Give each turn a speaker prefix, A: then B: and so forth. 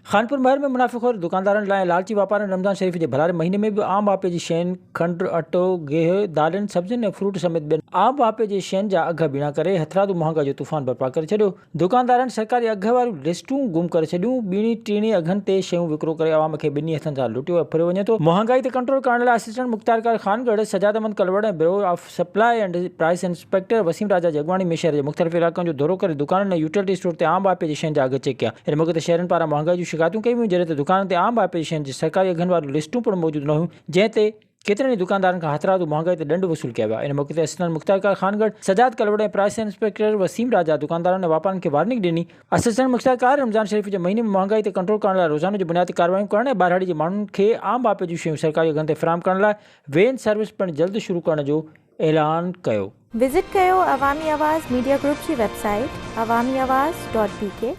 A: खानपुर महर में मुनाफ़िक़ोर दुकानदारनि लाइ लालची वापारनि रमज़ान शरीफ़ जे भलारे महीने में भी आम वापे जी शयुनि खंडु अटो गेहूं दालनि सब्जियुनि ऐं फ्रूट समेत ॿियनि आम वापे जी शयुनि जा अघ बीणा करे हथरादू महांगाई जो तूफ़ान बर्पा करे छॾियो। दुकानदारनि सरकारी अघ वारियूं लिस्टूं गुम करे छॾियूं। ॿीणी टीणी अघनि ते शयूं विकिरो करे आवाम खे ॿिन्ही हथनि सां लुटियो फिरियो वञे थो। महांगाई ते कंट्रोल करण लाइ असिस्टेंट मुख़्तार ख़ानगढ़ सजाद अहमद कलवड़ ऐं bureau of supply and price inspector Waseem Raja ji अॻवानी में शहर जे मुख़्तलिफ़ इलाक़नि जो दौरो करे दुकाननि ऐं यूटिलिटी स्टोर ते आम वापे जी शयुनि जा अघ चेक कया। इन मौक़े ते शहरनि पारां महांगाई जूं शिकायतूं कयूं जॾहिं त दुकान ते आम वापे जी शयुनि जी सरकारी अघनि वारियूं लिस्टूं पिणु मौजूदु न हुयूं, जंहिं ते केतिरनि ई दुकानदारनि खां हथरादू महांगाई ते ॾंड वसूल कया विया। इन मौक़े ते असिस्टेंट मुख़्तार ख़ानगढ़ सजाद कलवड़ ऐं प्राइस इंस्पेक्टर वसीम राजा दुकानदारनि ऐं वापारनि खे वार्निंग ॾिनी। असिस्टेंट मुख़्तार रमज़ान शरीफ़ जे महीने में महांगाई ते कंट्रोल करण लाइ रोज़ाना जी बुनियादी कार्रवाइयूं करण ऐं ॿारहाड़ी जे माण्हुनि खे आम वापे जूं शयूं सरकारी अघनि ते फ़राहम करण लाइ वेन सर्विस पिणु जल्द शुरू करण जो ऐलान कयो।
B: विज़िट कयो अवामी आवाज़ मीडिया ग्रुप जी वेबसाइट awamiawaz.pk